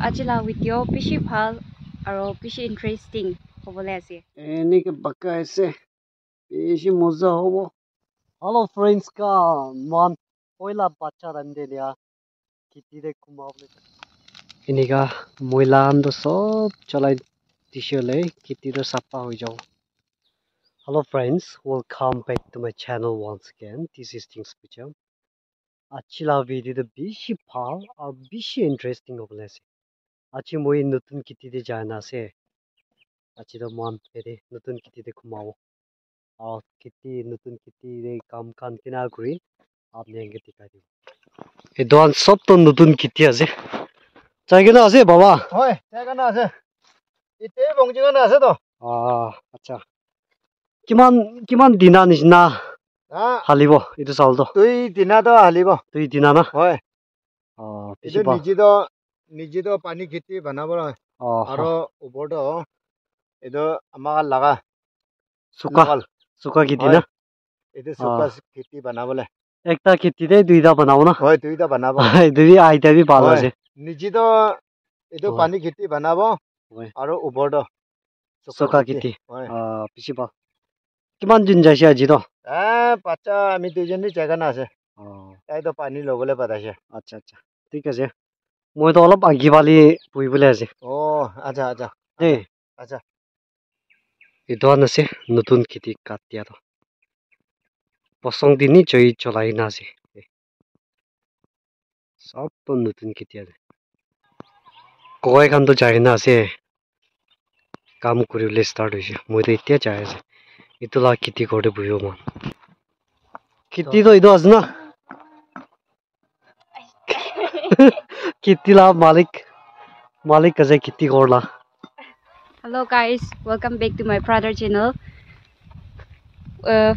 Ajila video pishi bhal aro pishi interesting hobole ase. Enike baka ase beshi moza hobo. Hello friends ka man oila bacha rande dia kiti de kumable. Enika moila ando sob chalai tishole kiti do sapa hoi jao. Hello friends, welcome back to my channel once again. This is Things Picham. Achila video de bishi bhal ar bishi interesting hobole ase. Achi moi notun kiti de jana ase. Achi do man pere notun kiti de kumao. और कितनी नतुन कितनी रे काम कान किना करी आपने एंगे दिखा दी ये दोन सब तो नतुन कितनी আছে চাইকে না আছে বাবা হয় চাইকে না আছে ইতে বংজিকে না আছে তো আচ্ছা কিমান কিমান দিনা নিচিনা হালিব এটো চাউল তো দুই দিনা তো হালিব দুই দিনা না হয় এটো নিজে তো পানী খেতি বনাব আৰু ওপৰটো এটো আমাক লাগা সুকা সুকা খেতি না এটো সুকা খেতি বনাবলে একটা খেতিতে দুইটা বানাবো না হয় দুইটা বনাব দুই আইটা বি ভালো আছে নিজে তো এটো পানী খেতি বনাব আৰু ওপৰটো সুকা খেতি পিছি পা কিমান দিন যাইছে আজি তো বাচ্চা আমি দুইজনী জায়গা না আছে তাই তো পানী লবলে পাতাইছে আচ্ছা আচ্ছা ঠিক আছে মই তো অলপ আগি পালি পুইবলে আছে আচ্ছা আচ্ছা এ আচ্ছা itu আছে নতুন খেতি কাটিয়া তো পছন্দ দিনই জয় চলাই না আছে সব তো নতুন খেতি আছে কয় খান তো যায় না আছে কাম কৰিবলৈ ষ্টাৰ্ট হৈছে মই তো এতিয়া যায় আছে ইটো লা খেতি কৰোতে বহিব মান খেতি তো ইটো আছে না খেতি লা মালিক আছে খেতি কৰলা. Hello guys, welcome back to my brother channel.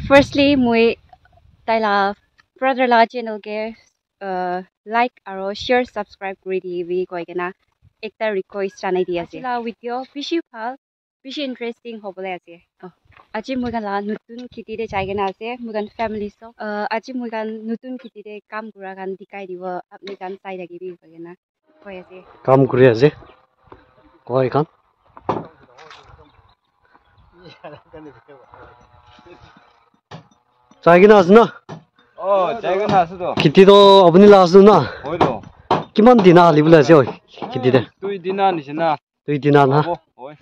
Firstly, moi taila brother la channel ke like aro share subscribe kori dibi koi kena ekta request janai di ase. La video bishi bhal, bishi interesting hobole ase. Aji moi kan la nutun khiti de jai kena ase, moi kan family so. Aji moi kan nutun khiti de kam kura kan dikai dibo, apni kan sai lagibi koi kena koi ase. কাম কৰি আছে কয় খান চাইকে না আছে না জায়গা না আছে তো খেতি তো আপুনি লাষ্ট না হয় তো কিমান দিনা হালিবলৈ আছে ঐ খেতিতে দুই দিনা নিচিনা দুই দিনা না হয়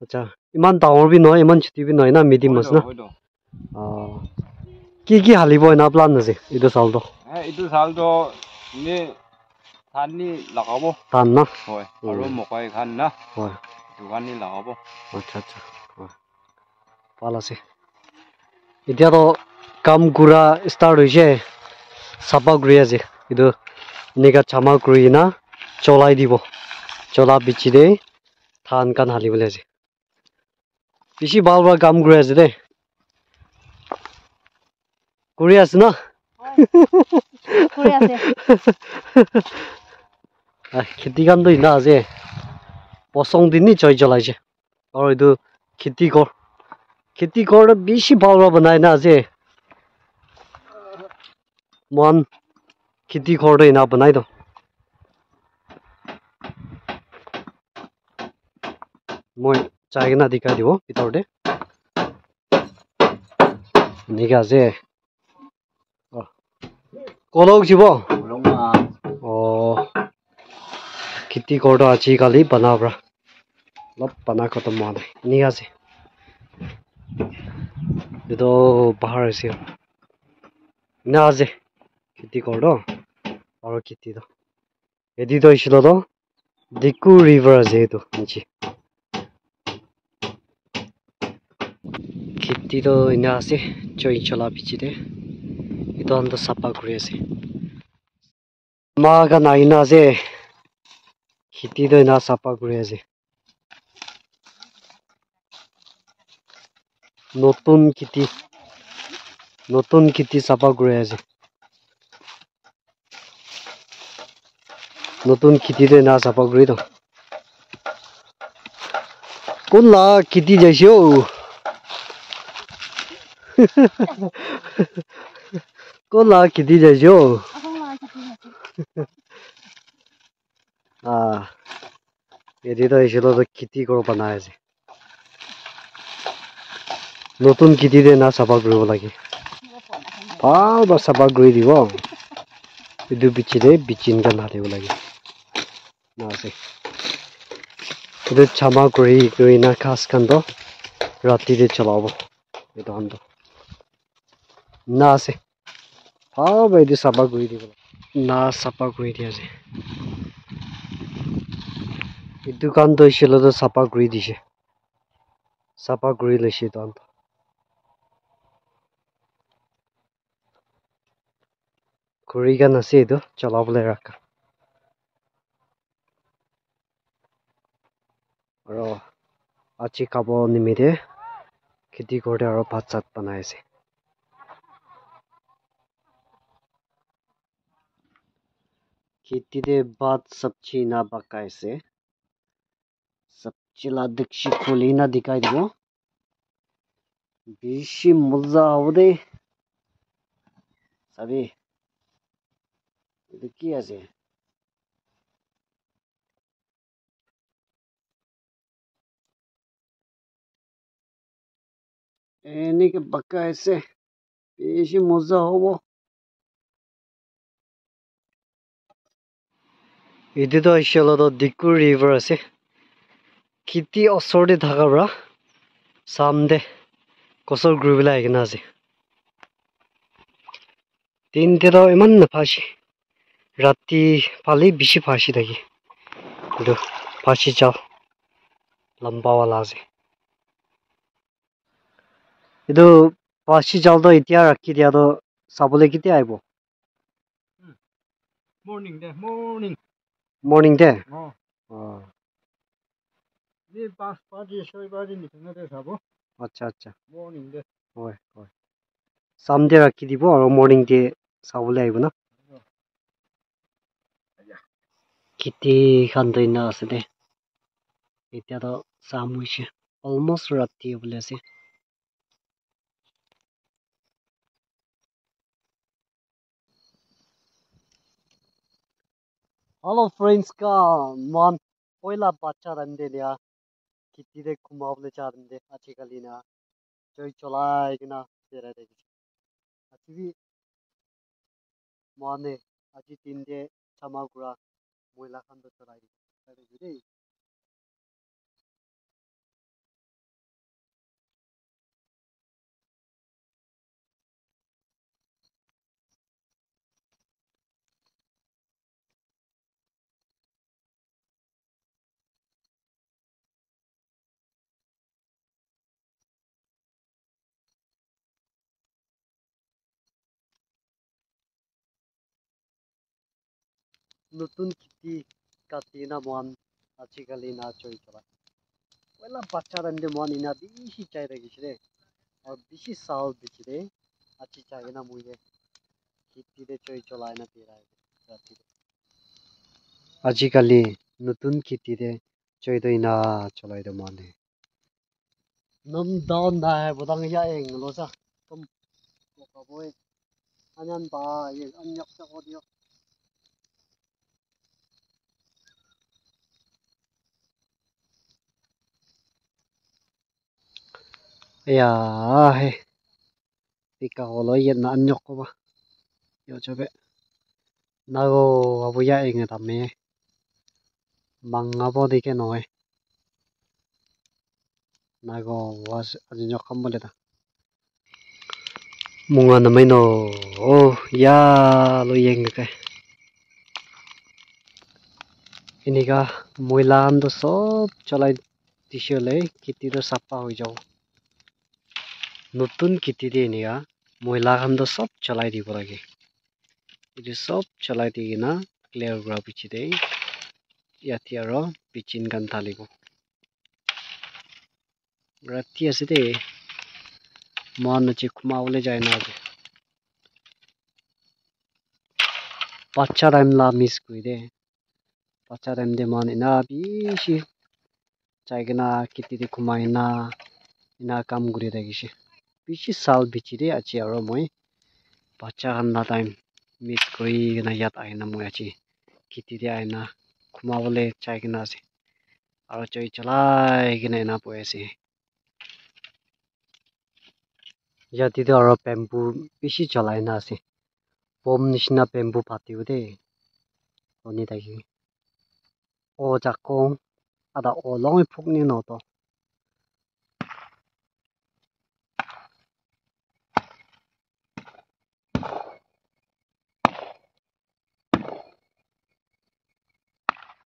আচ্ছা ইমান ডাঙৰ বি নহয় ইমান ছুটি বি নহয় না মিডিয়াম আছে না কি হালিব না প্লান আছে এইটো চাউলটো এইটো চাউলটো এনে ধান নি লগাব ধান না হয় আৰু মকই খান না হয় দোকান নি লগাব আচ্ছা আচ্ছা ভাল আছে এতিয়াতো কাম কৰা ষ্টাৰ্ট হৈছে চাপা কৰি আছে এইটো এনেকা চামা কৰি না চলাই দিব চলা বিচি দে ধান কান হালিবলৈ আছে বেছি ভাল ভাল কাম কৰি আছে দেই কৰি আছে না কৰি আছে খেতি কামটো ইনা আছে পচং দিনই জয় জ্বলাইছে আৰু এইটো খেতি কৰোঁতে বেছি ভাল ভাল বনাই না আছে মন খেতি কৰোঁতে ইনা বনাই তো মই চাই না দেখাই দিব ভিতৰতে এনেকে আছে কলক জীৱ খেতি কৰোঁতে আজিকালি বনাবৰা অলপ বনা খতম হোৱা নাই এনেকে আছে এইটো পাহাৰ আছে না আছে খেতি কৰোঁ আৰু খেতিটো এদিতো হৈছিল তো ডিকু ৰিভাৰ আছে এইটো নিচে খেতিটো এনে আছে চৈ চলা পিছিতে এইটো আনটো চাফা কৰি আছে আমাৰ গান আইনা আছে খেতিটো এনে চাফা কৰি আছে নতুন খেতি চাফা কৰি আছে নতুন খেতিতে না চাফা কৰি তো কোন লা খেতি যাইছে কোন লা খেতি যাইছে এদিকে এসেছিল তো খেতি কৰিব নাই আজি নতুন খেতি দে না চাফা কৰিব লাগে ভাল বা চাফা কৰি দিব এইটো বিচিৰে বিচিনকে নাৰিব লাগে না আছে এইটো চামা কৰি না খাস খান্দ ৰাতিৰে চলাব এইটো খান্দ না আছে ভাল বা এইটো চাফা কৰি দিব না চাফা কৰি দিয়া আছে এই দোকানটো হৈছিল তো চাফা কৰি দিছে চাফা কৰি লৈছে দোকান ঘড়ী গান আছে এইটো চলাবলৈ ৰাখা আৰু আজি খাব নিমিতে খেতি কৰোঁতে আৰু ভাত চাত বনাই আছে খেতিতে ভাত চব্জি না পকাইছে চব্জি লা দেখছি খুলি না দেখাই দিব বেশি মজা হবে দে চাবি এটা কি আছে এনেকে পকাইছে বেশি মজা হব এইটোতো আহিছিল ডিকুৰ ৰিভাৰ আছে খেতি ওচৰতে থাকা পৰা চাম দে গছৰ গুৰিবিলাক আহি কিনে আছে তিনিটাতো ইমান নাফাচি ৰাতি পালি বেছি ফাঁচি থাকে এইটো ফাঁচি জাল লম্বাৱালা আছে এইটো ফাঁচি জালটো এতিয়া ৰাখি দিয়াটো চাবলৈ কেতিয়া আহিব মৰ্নিং দে এই 5 বাজি 6 বাজি নিচিনাতে চাব আচ্ছা আচ্ছা মৰ্নিং দে হয় হয় চাম দে ৰাখি দিব আৰু মৰ্নিং দে চাবলৈ আহিব না খেতি খান্দ না আছে দে এতিয়াতো চাম হৈছে অলমষ্ট ৰাতি হ'বলৈ আছে Hello friends ka man oila bacha rande dia kiti de kumable charande achi kalina choi cholai kina tera de achi mane achi tinde chamagura moila khando cholai de nutun kiti katina mon achi kalina choi cholai oila bacha rande mon ina bishi chai ragisre aur bishi saal bichre achi chai na muye kiti de choi cholai na tera rati আজিকালি নতুন খেতিৰে চৈদইনা চলাই দে মানে নম দান নাই bodang ya eng lo sa tum ko boy anyan ba ye anyak sa audio ya he pika holo ye na anyok ko ba yo chobe nago abu ya eng ta me mangabo dike noy nago was anyok kam bole ta munga na mai no oh ya lo yeng ka ইনিকা ময়লাখানটো চব চলাই দিছে হলে খেতিটো চাফা হৈ যাব নতুন খেতি দিয়ে এনেকা ময়লাখানটো চব চলাই দিব লাগে এইটো চব চলাই দি কিনা ক্লিয়াৰ কৰা পিছতে ইয়াতে আৰু পিচিন গান ঢালিব ৰাতি আছে দেই মন আছে ঘুমাবলৈ যায় না আজি বাচ্চা টাইম লা মিছ কৰি দে বাচ্চা টাইম দে মন ইনা বেছি যাই কিনা খেতিতে ঘুমাই না ইনা কাম কৰি থাকিছে বেছি চাল বিচি দে আজি আৰু মই বাচ্চা খান্না টাইম মিছ কৰি কিনা ইয়াত আহি না মই আজি খেতিতে আহি না ঘুমাবলৈ চাই কিনে আছে আৰু চৈ চলাই কিনে এনা পৰি আছে ইয়াতেতো আৰু বেম্বু বেছি চলাই না আছে বম নিচিনা বেম্বু পাতিও দেই শুনি থাকি অ Jakhoo ada olong phukni no to